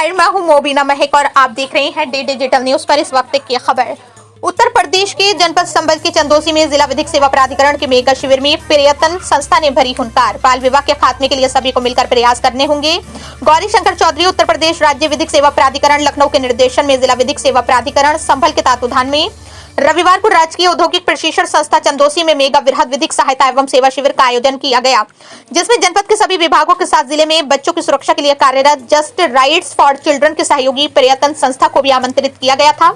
Side में हूं मोबिना महक और आप देख रहे हैं डी डिजिटल न्यूज पर इस वक्त की खबर। उत्तर प्रदेश के जनपद संबल के चंदौसी में जिला विधिक सेवा प्राधिकरण के मेगा शिविर में पर्यटन संस्था ने भरी हुंकार। बाल विवाह के खात्मे के लिए सभी को मिलकर प्रयास करने होंगे। गौरी शंकर चौधरी उत्तर प्रदेश राज्य विधिक सेवा प्राधिकरण लखनऊ के निर्देशन में जिला विधिक सेवा प्राधिकरण संभल के तत्वाधान में रविवार को राजकीय औद्योगिक प्रशिक्षण संस्था चंदौसी में मेगा वृहद विधिक सहायता एवं सेवा शिविर का आयोजन किया गया, जिसमें जनपद के सभी विभागों के साथ जिले में बच्चों की सुरक्षा के लिए कार्यरत जस्ट राइट्स फॉर चिल्ड्रन के सहयोगी पर्यटन संस्था को भी आमंत्रित किया गया था,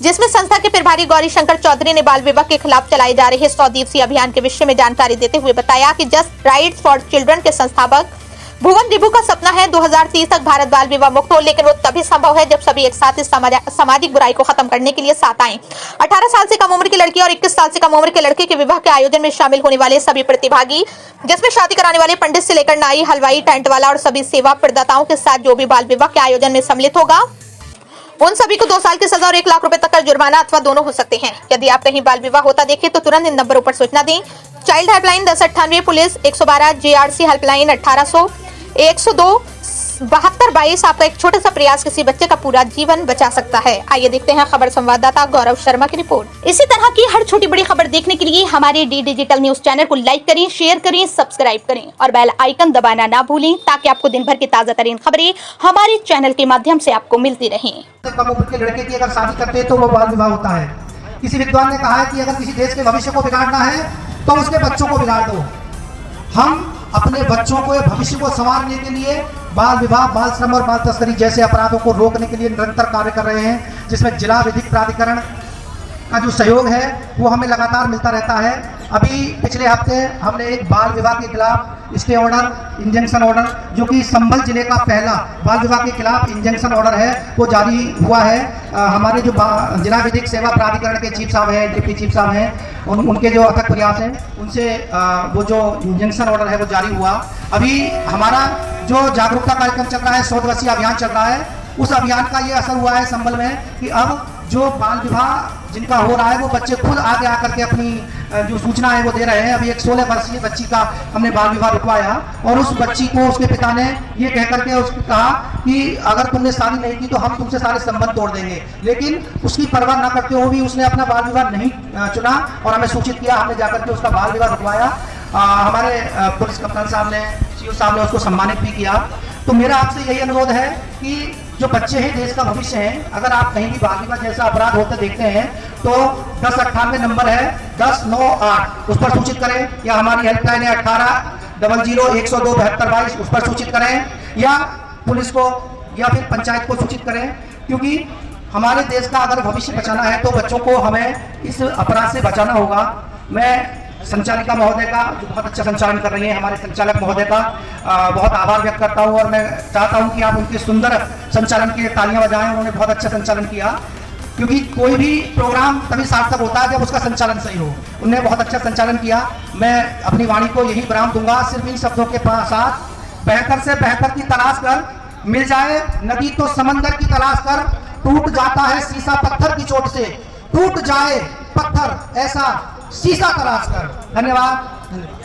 जिसमें संस्था के प्रभारी गौरी शंकर चौधरी ने बाल विवाह के खिलाफ चलाए जा रहे 100 दिवसीय अभियान के विषय में जानकारी देते हुए बताया कि जस्ट राइट्स फॉर चिल्ड्रन के संस्थापक भुवन रिबू का सपना है 2030 तक भारत बाल विवाह मुक्त हो, लेकिन वो तभी संभव है जब सभी एक साथ इस सामाजिक बुराई को खत्म करने के लिए साथ आएं। 18 साल से कम उम्र की लड़की और 21 साल से कम उम्र के लड़के के विवाह के आयोजन में शामिल होने वाले सभी प्रतिभागी, जिसमें शादी कराने वाले पंडित से लेकर नाई, हलवाई, टेंट वाला और सभी सेवा प्रदाताओं के साथ जो भी बाल विवाह के आयोजन में सम्मिलित होगा, उन सभी को 2 साल की सजा और 1 लाख रुपए तक का जुर्माना अथवा दोनों हो सकते हैं। यदि आप कहीं बाल विवाह होता देखें तो तुरंत इन नंबरों पर सूचना दें। Child helpline 1098, police 112, JRC helpline 1800 102 7222। आपका एक छोटा सा प्रयास किसी बच्चे का पूरा जीवन बचा सकता है। आइए देखते हैं खबर संवाददाता गौरव शर्मा की रिपोर्ट। इसी तरह की हर छोटी बड़ी खबर देखने के लिए हमारे डी डिजिटल न्यूज चैनल को लाइक करें, शेयर करें, सब्सक्राइब करें और बेल आइकन दबाना ना भूलें, ताकि आपको दिन भर की ताजा तरीन खबरें हमारे चैनल के माध्यम से आपको मिलती रहें। कम उम्र के लड़के की अगर शादी करते हैं तो वो बाल विवाह होता है। किसी विद्वान ने कहा है कि अगर किसी देश के भविष्य को बिगाड़ना है तो उसके बच्चों को बिगाड़ दो। हम अपने बच्चों को भविष्य को संवारने के लिए बाल विवाह, बाल श्रम और बाल तस्करी जैसे अपराधों को रोकने के लिए निरंतर कार्य कर रहे हैं, जिसमें जिला विधिक प्राधिकरण का जो सहयोग है वो हमें लगातार मिलता रहता है। अभी पिछले हफ्ते हमने एक बाल विवाह के खिलाफ स्टे ऑर्डर, इंजंक्शन ऑर्डर, जो कि संभल जिले का पहला बाल विवाह के खिलाफ इंजंक्शन ऑर्डर है, वो जारी हुआ है। हमारे जो जिला विधिक सेवा प्राधिकरण के चीफ साहब हैं, डिप्टी चीफ साहब हैं, उनके जो अथक प्रयास हैं उनसे वो जो इंजंक्शन ऑर्डर है वो जारी हुआ। अभी हमारा जो जागरूकता कार्यक्रम चल रहा है, 100 दिवसीय अभियान चल रहा है, उस अभियान का ये असर हुआ है संभल में कि अब जो बाल विवाह जिनका हो रहा है वो बच्चे खुद आगे आकर के अपनी जो सूचना है वो दे रहे हैं। अभी एक 16 वर्षीय बच्ची का हमने बाल विवाह रुकवाया और उस बच्ची को उसके पिता ने ये कह करके उसको कहा कि अगर तुमने शादी नहीं की तो हम तुमसे सारे संबंध तोड़ देंगे, लेकिन उसकी परवाह न करते हुए भी उसने अपना बाल विवाह नहीं चुना और हमें सूचित किया। हमने जाकर के उसका बाल विवाह रुकवाया। हमारे पुलिस कप्तान साहब ने, सीओ साहब ने उसको सम्मानित भी किया। तो मेरा आपसे यही अनुरोध है कि जो बच्चे हैं देश का भविष्य हैं, अगर आप कहीं भी बाल विवाह जैसा अपराध होते देखते हैं तो 1098 नंबर है 1098, उस पर सूचित करें, या हमारी हेल्पलाइन है 1800 उस पर सूचित करें, या पुलिस को या फिर पंचायत को सूचित करें, क्योंकि हमारे देश का अगर भविष्य बचाना है तो बच्चों को हमें इस अपराध से बचाना होगा। मैं संचालिका महोदय का, जो बहुत अच्छा संचालन कर रही है, हमारे संचालक महोदय का बहुत आभार व्यक्त करता हूं और मैं चाहता हूं कि आप उनके सुंदर संचालन के लिए तालियां बजाएं। उन्होंने बहुत अच्छा संचालन किया, क्योंकि कोई भी प्रोग्राम तभी सार्थक होता है जब उसका संचालन सही हो। उन्होंने बहुत अच्छा संचालन किया। मैं अपनी वाणी को यही विराम दूंगा सिर्फ इन शब्दों के साथ, बेहतर से बेहतर की तलाश कर, मिल जाए नदी तो समंदर की तलाश कर, टूट जाता है शीशा पत्थर की चोट से, टूट जाए पत्थर ऐसा शीशा तलाश कर। धन्यवाद।